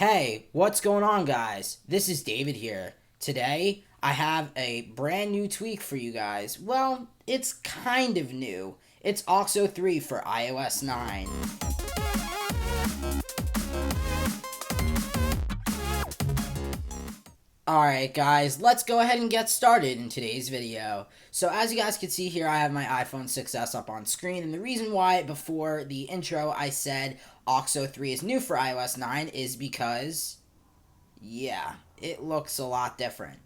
Hey, what's going on, guys? This is David here. Today, I have a brand new tweak for you guys. Well, it's kind of new. It's Auxo 3 for iOS 9. Alright guys, let's go ahead and get started in today's video. So as you guys can see here, I have my iPhone 6s up on screen, and the reason why before the intro I said Auxo 3 is new for iOS 9 is because, yeah, it looks a lot different.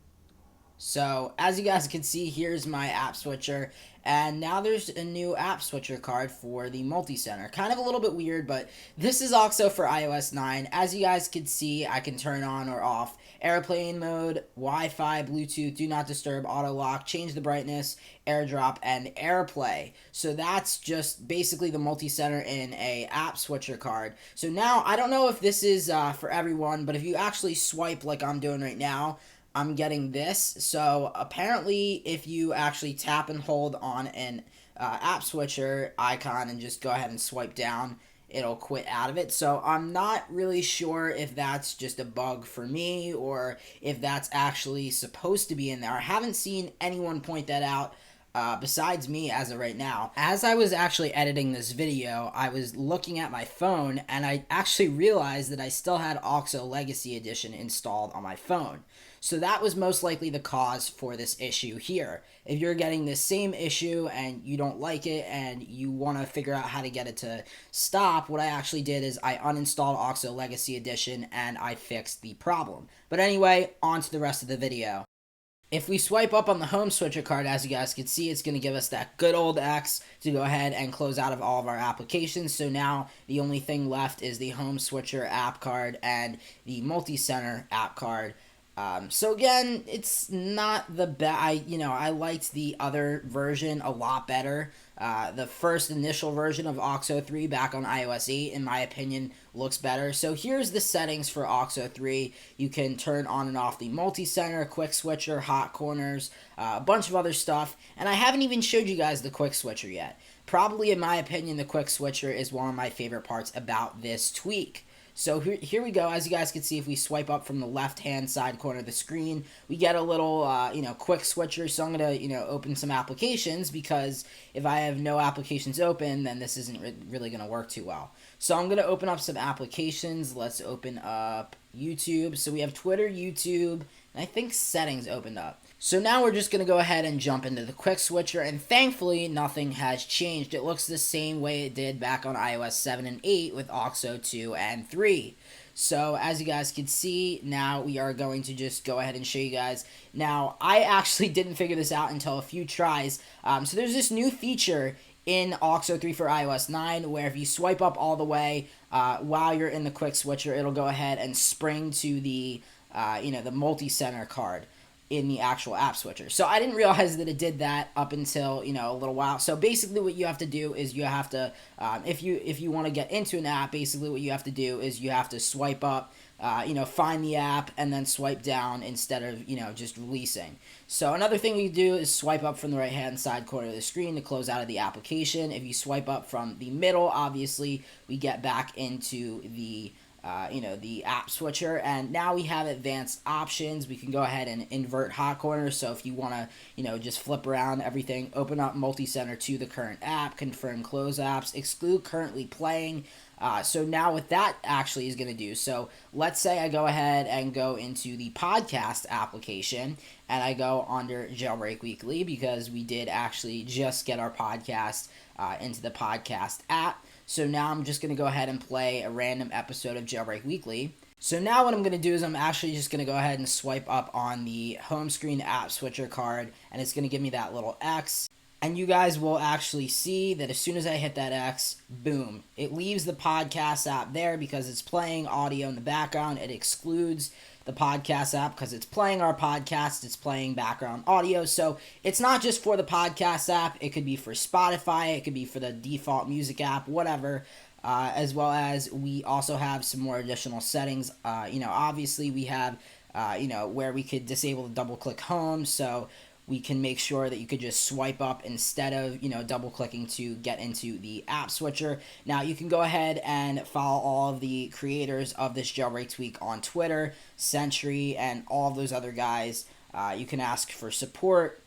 So, as you guys can see, here's my app switcher, and now there's a new app switcher card for the multi-center. Kind of a little bit weird, but this is also for iOS 9. As you guys can see, I can turn on or off airplane mode, Wi-Fi, Bluetooth, do not disturb, auto lock, change the brightness, airdrop, and AirPlay. So that's just basically the multi-center in a app switcher card. So now, I don't know if this is for everyone, but if you actually swipe like I'm doing right now, I'm getting this. So apparently if you actually tap and hold on an app switcher icon and just go ahead and swipe down, it'll quit out of it. So I'm not really sure if that's just a bug for me or if that's actually supposed to be in there. I haven't seen anyone point that out besides me as of right now. As I was actually editing this video, I was looking at my phone and I actually realized that I still had Auxo Legacy Edition installed on my phone. So that was most likely the cause for this issue here. If you're getting this same issue and you don't like it and you want to figure out how to get it to stop, what I actually did is I uninstalled Auxo Legacy Edition and I fixed the problem. But anyway, on to the rest of the video. If we swipe up on the home switcher card, as you guys can see, it's going to give us that good old X to go ahead and close out of all of our applications. So now the only thing left is the home switcher app card and the multi-center app card. So again, it's not the best. I liked the other version a lot better. The first initial version of Auxo 3 back on iOS 8, in my opinion, looks better. So here's the settings for Auxo 3. You can turn on and off the multi-center, quick switcher, hot corners, a bunch of other stuff. And I haven't even showed you guys the quick switcher yet. Probably, in my opinion, the quick switcher is one of my favorite parts about this tweak. So here we go. As you guys can see, if we swipe up from the left-hand side corner of the screen, we get a little, quick switcher. So I'm going to, open some applications because if I have no applications open, then this isn't really going to work too well. So I'm going to open up some applications. Let's open up YouTube. So we have Twitter, YouTube, and I think settings opened up. So now we're just going to go ahead and jump into the quick switcher, and thankfully nothing has changed. It looks the same way it did back on iOS 7 and 8 with Auxo 2 and 3. So as you guys can see, now we are going to just go ahead and show you guys. Now, I actually didn't figure this out until a few tries. So there's this new feature in Auxo 3 for iOS 9 where if you swipe up all the way while you're in the quick switcher, it'll go ahead and spring to the the multi-center card in the actual app switcher. So I didn't realize that it did that up until, a little while. So basically what you have to do is you have to, if you want to get into an app, basically what you have to do is you have to swipe up, find the app and then swipe down instead of, just releasing. So another thing you do is swipe up from the right-hand side corner of the screen to close out of the application. If you swipe up from the middle, obviously, we get back into the the app switcher, and now we have advanced options. We can go ahead and invert hot corners, so if you want to, just flip around everything, open up multi-center to the current app, confirm close apps, exclude currently playing. So now what that actually is going to do, so let's say I go ahead and go into the podcast application, and I go under Jailbreak Weekly, because we did actually just get our podcast into the podcast app. So now I'm just going to go ahead and play a random episode of Jailbreak Weekly. So now what I'm going to do is I'm actually just going to go ahead and swipe up on the home screen app switcher card, and it's going to give me that little X. And you guys will actually see that as soon as I hit that X, boom, it leaves the podcast app there because it's playing audio in the background. It excludes the podcast app because it's playing our podcast, it's playing background audio. So it's not just for the podcast app, it could be for Spotify, it could be for the default music app, whatever. As well as we also have some more additional settings. Obviously we have, where we could disable the double click home. So we can make sure that you could just swipe up instead of, double clicking to get into the app switcher. Now you can go ahead and follow all of the creators of this jailbreak tweak on Twitter, Sentry, and all of those other guys. You can ask for support.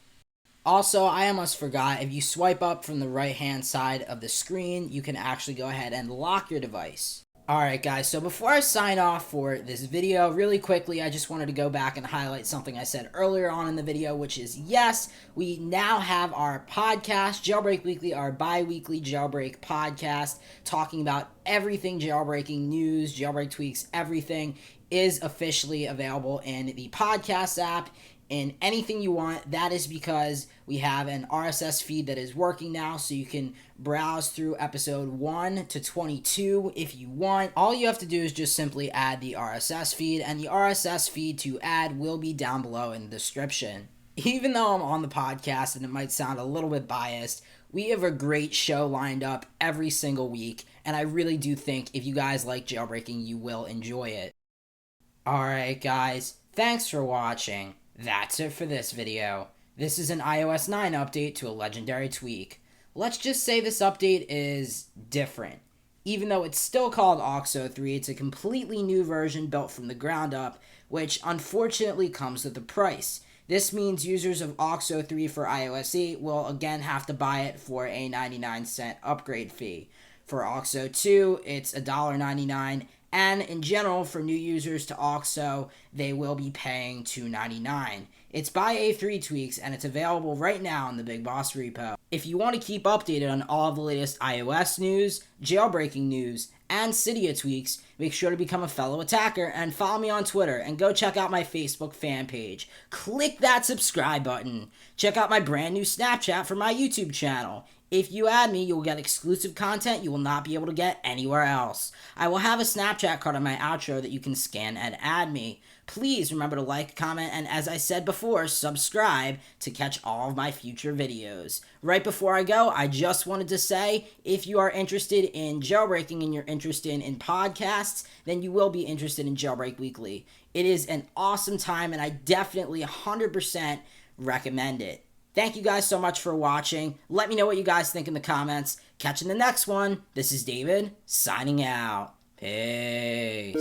Also, I almost forgot, if you swipe up from the right hand side of the screen, you can actually go ahead and lock your device. Alright guys, so before I sign off for this video, really quickly, I just wanted to go back and highlight something I said earlier on in the video, which is, yes, we now have our podcast, Jailbreak Weekly, our bi-weekly jailbreak podcast, talking about everything jailbreaking news, jailbreak tweaks, everything is officially available in the podcast app. In anything you want. That is because we have an RSS feed that is working now, so you can browse through episode 1 to 22 if you want. All you have to do is just simply add the RSS feed, and the RSS feed to add will be down below in the description. Even though I'm on the podcast and it might sound a little bit biased, we have a great show lined up every single week, and I really do think if you guys like jailbreaking, you will enjoy it. Alright guys, thanks for watching. That's it for this video. This is an iOS 9 update to a legendary tweak. Let's just say this update is different. Even though it's still called Auxo 3, it's a completely new version built from the ground up, which unfortunately comes with a price. This means users of Auxo 3 for iOS 8 will again have to buy it for a 99-cent upgrade fee. For Auxo 2, it's $1.99, and in general, for new users to Auxo, they will be paying $2.99. It's by A3 Tweaks, and it's available right now in the BigBoss repo. If you want to keep updated on all of the latest iOS news, jailbreaking news, and Cydia tweaks, make sure to become a fellow attacker and follow me on Twitter, and go check out my Facebook fan page. Click that subscribe button. Check out my brand new Snapchat for my YouTube channel. If you add me, you will get exclusive content you will not be able to get anywhere else. I will have a Snapchat card on my outro that you can scan and add me. Please remember to like, comment, and as I said before, subscribe to catch all of my future videos. Right before I go, I just wanted to say, if you are interested in jailbreaking and you're interested in podcasts, then you will be interested in Jailbreak Weekly. It is an awesome time, and I definitely 100% recommend it. Thank you guys so much for watching. Let me know what you guys think in the comments. Catch you in the next one. This is David, signing out. Peace.